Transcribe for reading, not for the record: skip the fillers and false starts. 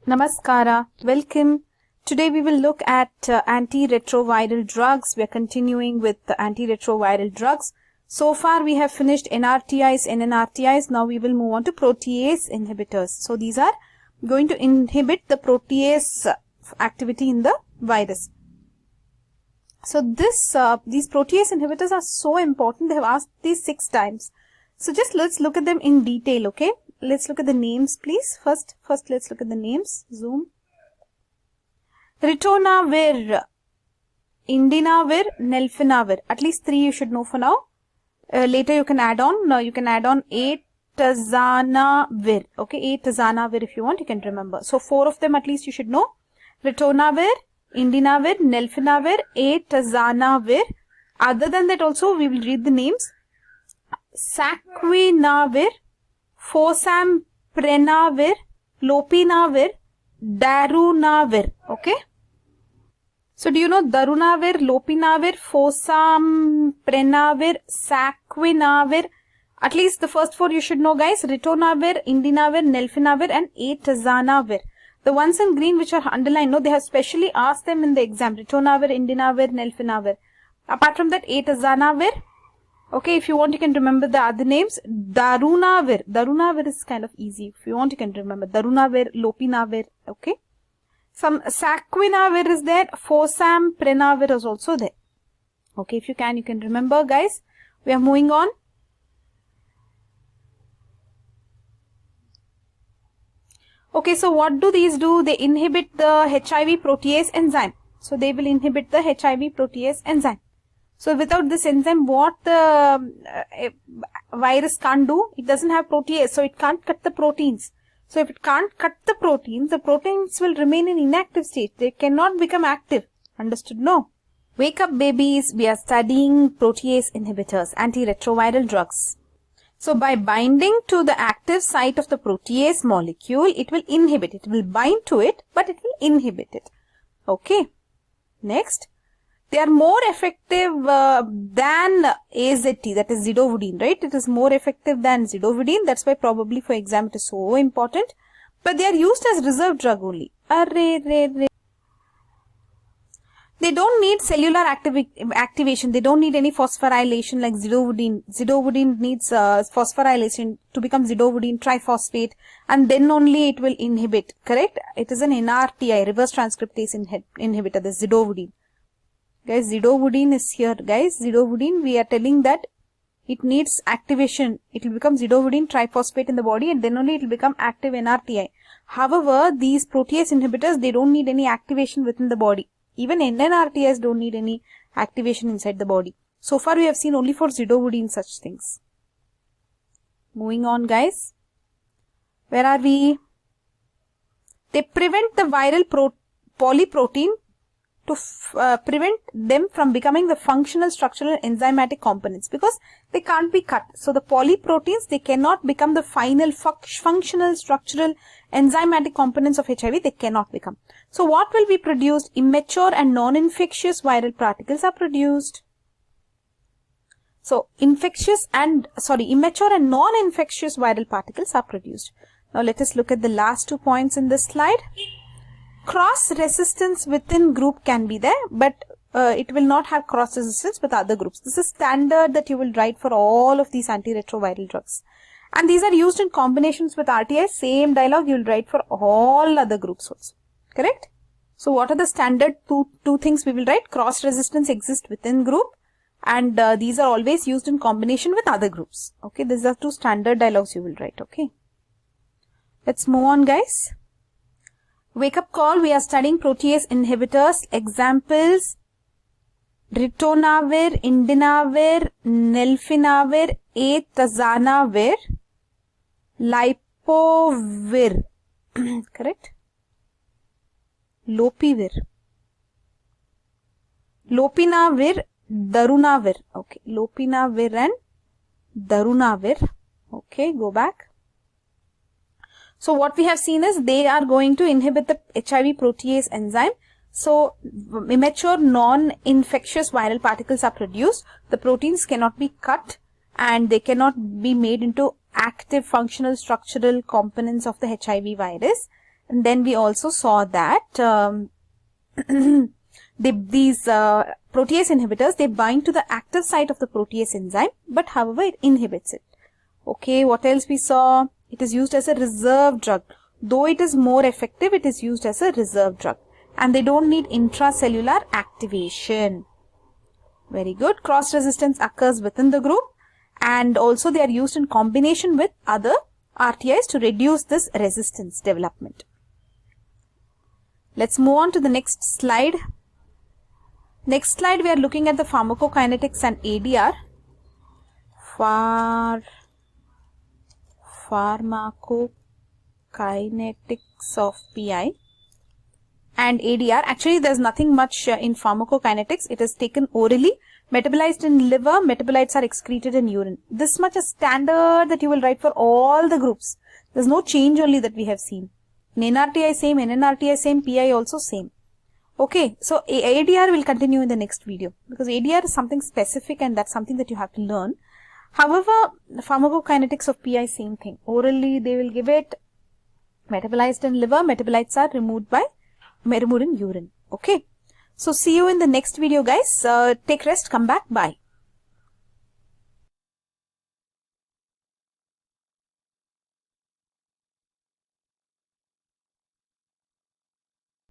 Namaskara, welcome. Today we will look at antiretroviral drugs. We are continuing with the antiretroviral drugs. So far we have finished NRTIs, NNRTIs. Now we will move on to protease inhibitors. So these are going to inhibit the protease activity in the virus. So these protease inhibitors are so important. They have asked these 6 times. So just let's look at them in detail, okay? Let's look at the names, please. First let's look at the names. Zoom. Ritonavir, Indinavir, Nelfinavir. At least 3 you should know for now. Later you can add on. Now you can add on Atazanavir. Okay, Atazanavir if you want, you can remember. So 4 of them at least you should know. Ritonavir, Indinavir, Nelfinavir, Atazanavir. Other than that also we will read the names. Saquinavir, Fosamprenavir, Lopinavir, Darunavir. Okay. So do you know Darunavir, Lopinavir, Fosamprenavir, Saquinavir? At least the first 4 you should know, guys. Ritonavir, Indinavir, Nelfinavir and Atazanavir. The ones in green which are underlined, no, they have specially asked them in the exam. Ritonavir, Indinavir, Nelfinavir. Apart from that, Atazanavir. Okay, if you want, you can remember the other names. Darunavir. Darunavir is kind of easy. If you want, you can remember. Darunavir, Lopinavir. Okay. Some Saquinavir is there. Fosamprenavir is also there. Okay, if you can remember, guys. We are moving on. Okay, so what do these do? They inhibit the HIV protease enzyme. So they will inhibit the HIV protease enzyme. So without this enzyme, what the virus can't do? It doesn't have protease, so it can't cut the proteins. So if it can't cut the proteins will remain in inactive state. They cannot become active. Understood? No. Wake up, babies. We are studying protease inhibitors, antiretroviral drugs. So by binding to the active site of the protease molecule, it will inhibit. It will bind to it, but it will inhibit it. Okay. Next. They are more effective than AZT, that is zidovudine, right? It is more effective than zidovudine. That's why probably for exam it is so important. But they are used as reserve drug only. They don't need cellular activation. They don't need any phosphorylation like zidovudine. Zidovudine needs phosphorylation to become zidovudine triphosphate, and then only it will inhibit, correct? It is an NRTI, reverse transcriptase inhibitor, the zidovudine. Guys, zidovudine is here, guys. Zidovudine, we are telling that it needs activation. It will become zidovudine triphosphate in the body and then only it will become active NRTI. However, these protease inhibitors, they don't need any activation within the body. Even NNRTIs don't need any activation inside the body. So far, we have seen only for zidovudine such things. Moving on, guys. Where are we? They prevent the viral polyprotein to prevent them from becoming the functional, structural, enzymatic components because they can't be cut. So the polyproteins, they cannot become the final functional, structural, enzymatic components of HIV. They cannot become. So what will be produced? Immature and non-infectious viral particles are produced. So immature and non-infectious viral particles are produced. Now let us look at the last 2 points in this slide. Cross resistance within group can be there, but it will not have cross resistance with other groups. This is standard that you will write for all of these antiretroviral drugs. And these are used in combinations with RTI. Same dialogue you will write for all other groups also. Correct? So what are the standard two things we will write? Cross resistance exists within group, and these are always used in combination with other groups. Okay, these are 2 standard dialogues you will write. Okay. Let's move on, guys. Wake up call. We are studying protease inhibitors. Examples: Ritonavir, Indinavir, Nelfinavir, Atazanavir, Lipovir. Correct? Lopivir. Lopinavir, Darunavir. Okay. Lopinavir and Darunavir. Okay. Go back. So what we have seen is they are going to inhibit the HIV protease enzyme. So immature non-infectious viral particles are produced. The proteins cannot be cut and they cannot be made into active functional structural components of the HIV virus. And then we also saw that these protease inhibitors, they bind to the active site of the protease enzyme, but however it inhibits it. Okay, what else we saw? It is used as a reserve drug. Though it is more effective, it is used as a reserve drug. And they don't need intracellular activation. Very good. Cross resistance occurs within the group, and also they are used in combination with other RTIs to reduce this resistance development. Let's move on to the next slide. Next slide, we are looking at the pharmacokinetics and ADR. Pharmacokinetics of PI and ADR. Actually, there's nothing much in pharmacokinetics. It is taken orally, metabolized in liver, metabolites are excreted in urine. This much is standard that you will write for all the groups. There's no change only that we have seen. In NRTI same, NNRTI same, PI also same. Okay, so ADR will continue in the next video because ADR is something specific and that's something that you have to learn. However, the pharmacokinetics of PI, same thing. Orally, they will give it metabolized in liver, metabolites are removed in urine. Okay, so see you in the next video, guys. Take rest, come back, bye.